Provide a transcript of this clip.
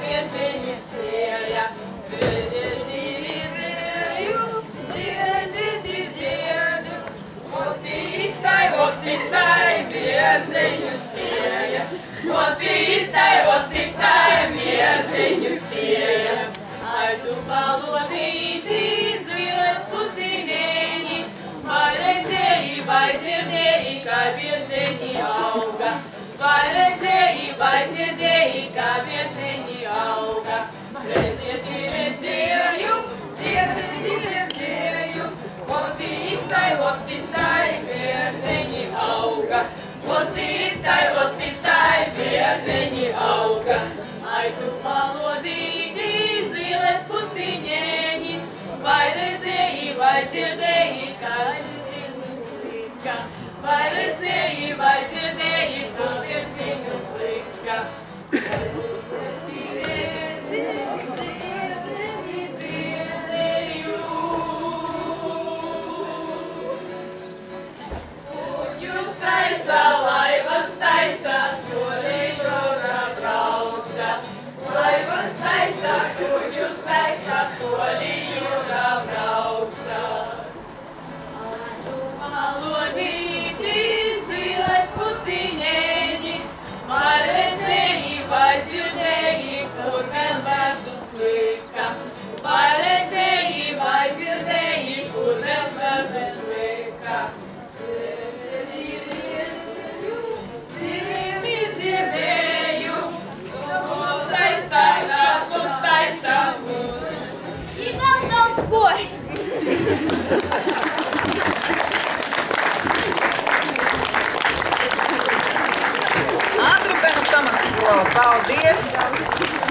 virziņu sieja. Dzirdu, dzirdu, otītai, virziņu sieja. Otītai, virziņu sieja. Ai tu palodīti, zilais putinēnis, vai redzēji, vai dzirdēji, kā virziņi auga. Vai redzēji, vai dzirdēji, kā virziņi auga. Redzieti, redzēju, dzirdēju, otītai, virziņi auga. Otītai, virziņi auga. Ai tu palodīti, zilais putiņēnis, vai redzēji, vai dzirdēji, kā virziņu slika. Vai redzēji, vai dzirdēji, kā virziņu slika. Kuģus taisa, laivas taisa, toli jūrā brauca. Laivas taisa, kuģus taisa, toli jūrā brauca. Malonīti, zilais putiņēni, vai redzēji, vai dzirdēji, kur vēl bērzus lika. Vai redzēji, vai dzirdēji, kur vēl bērzus lika. Dzirdēju, klus taisa, Ir vēl daudz ko. Andrupenes pamatskola, paldies!